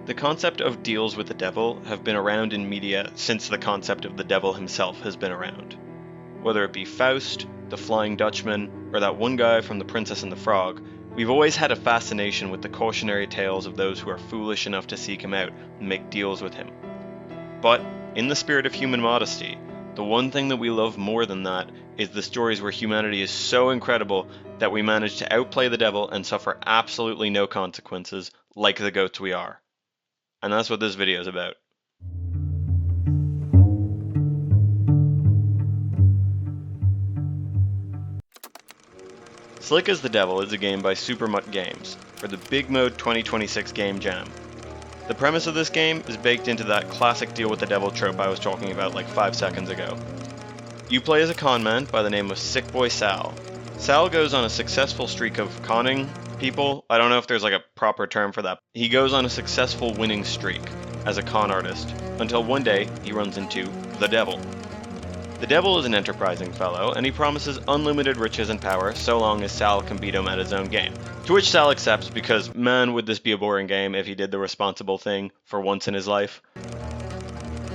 The concept of deals with the devil have been around in media since the concept of the devil himself has been around. Whether it be Faust, the Flying Dutchman, or that one guy from The Princess and the Frog, we've always had a fascination with the cautionary tales of those who are foolish enough to seek him out and make deals with him. But, in the spirit of human modesty, the one thing that we love more than that is the stories where humanity is so incredible that we manage to outplay the devil and suffer absolutely no consequences, like the goats we are. And that's what this video is about. Slick as the Devil is a game by Supermutt Games, for the Big Mode 2026 Game Jam. The premise of this game is baked into that classic deal with the devil trope I was talking about like 5 seconds ago. You play as a con man by the name of Sick Boy Sal. Sal goes on a successful streak of conning people. I don't know if there's like a proper term for that. He goes on a successful winning streak as a con artist, until one day he runs into the devil. The devil is an enterprising fellow, and he promises unlimited riches and power so long as Sal can beat him at his own game. To which Sal accepts because, man, would this be a boring game if he did the responsible thing for once in his life.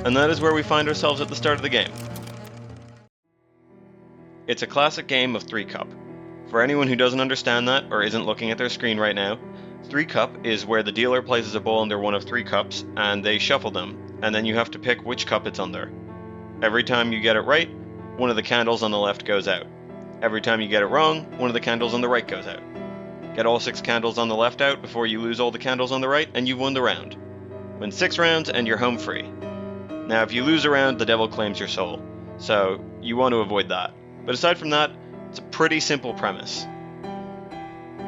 And that is where we find ourselves at the start of the game. It's a classic game of 3-cup. For anyone who doesn't understand that, or isn't looking at their screen right now, 3-cup is where the dealer places a ball under one of 3 cups, and they shuffle them, and then you have to pick which cup it's under. Every time you get it right, one of the candles on the left goes out. Every time you get it wrong, one of the candles on the right goes out. Get all 6 candles on the left out before you lose all the candles on the right, and you've won the round. Win 6 rounds and you're home free. Now if you lose a round, the devil claims your soul, so you want to avoid that. But aside from that, it's a pretty simple premise.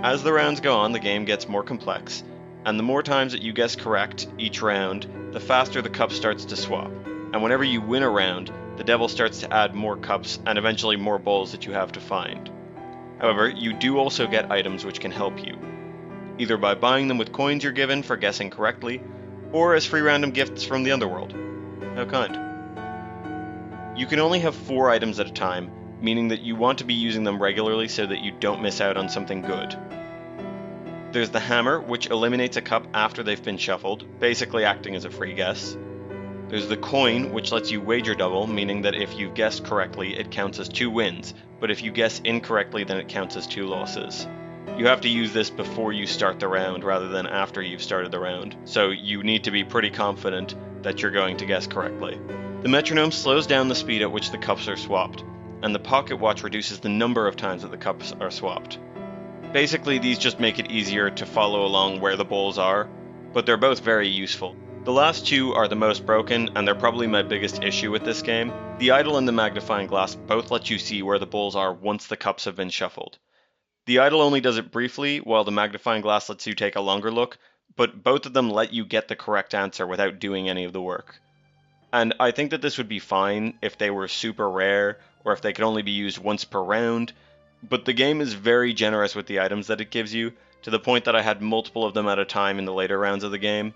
As the rounds go on, the game gets more complex, and the more times that you guess correct each round, the faster the cup starts to swap. And whenever you win a round, the devil starts to add more cups and eventually more balls that you have to find. However, you do also get items which can help you, either by buying them with coins you're given for guessing correctly, or as free random gifts from the underworld. How kind. You can only have 4 items at a time, meaning that you want to be using them regularly so that you don't miss out on something good. There's the hammer, which eliminates a cup after they've been shuffled, basically acting as a free guess. There's the coin, which lets you wager double, meaning that if you've guessed correctly, it counts as 2 wins, but if you guess incorrectly, then it counts as 2 losses. You have to use this before you start the round rather than after you've started the round, so you need to be pretty confident that you're going to guess correctly. The metronome slows down the speed at which the cups are swapped, and the pocket watch reduces the number of times that the cups are swapped. Basically, these just make it easier to follow along where the balls are, but they're both very useful. The last 2 are the most broken, and they're probably my biggest issue with this game. The idol and the magnifying glass both let you see where the balls are once the cups have been shuffled. The idol only does it briefly, while the magnifying glass lets you take a longer look, but both of them let you get the correct answer without doing any of the work. And I think that this would be fine if they were super rare, or if they could only be used once per round, but the game is very generous with the items that it gives you, to the point that I had multiple of them at a time in the later rounds of the game.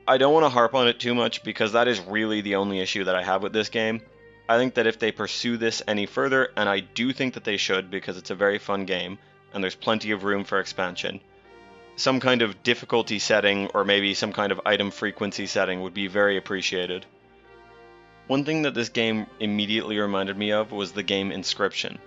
I don't want to harp on it too much because that is really the only issue that I have with this game. I think that if they pursue this any further, and I do think that they should because it's a very fun game, and there's plenty of room for expansion, some kind of difficulty setting or maybe some kind of item frequency setting would be very appreciated. One thing that this game immediately reminded me of was the game Inscription.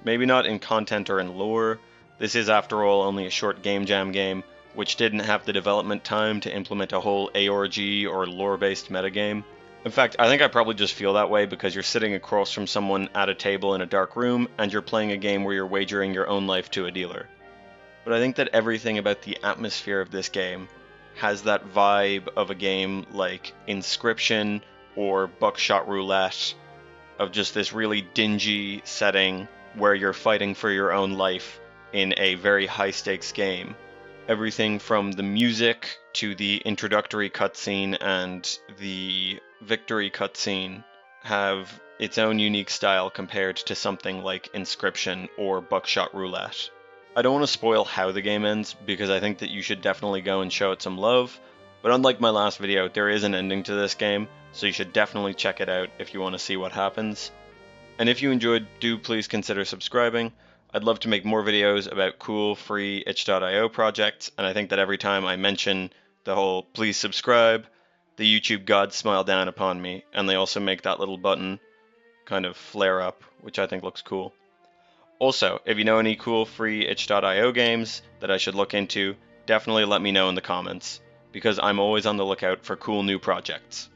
Maybe not in content or in lore, this is after all only a short game jam game, which didn't have the development time to implement a whole ARG or lore-based metagame. In fact, I think I probably just feel that way because you're sitting across from someone at a table in a dark room, and you're playing a game where you're wagering your own life to a dealer. But I think that everything about the atmosphere of this game has that vibe of a game like Inscription or Buckshot Roulette, of just this really dingy setting where you're fighting for your own life in a very high-stakes game. Everything from the music to the introductory cutscene and the victory cutscene have its own unique style compared to something like Inscription or Buckshot Roulette. I don't want to spoil how the game ends because I think that you should definitely go and show it some love, but unlike my last video, there is an ending to this game, so you should definitely check it out if you want to see what happens. And if you enjoyed, do please consider subscribing. I'd love to make more videos about cool, free itch.io projects, and I think that every time I mention the whole please subscribe, the YouTube gods smile down upon me, and they also make that little button kind of flare up, which I think looks cool. Also, if you know any cool free itch.io games that I should look into, definitely let me know in the comments, because I'm always on the lookout for cool new projects.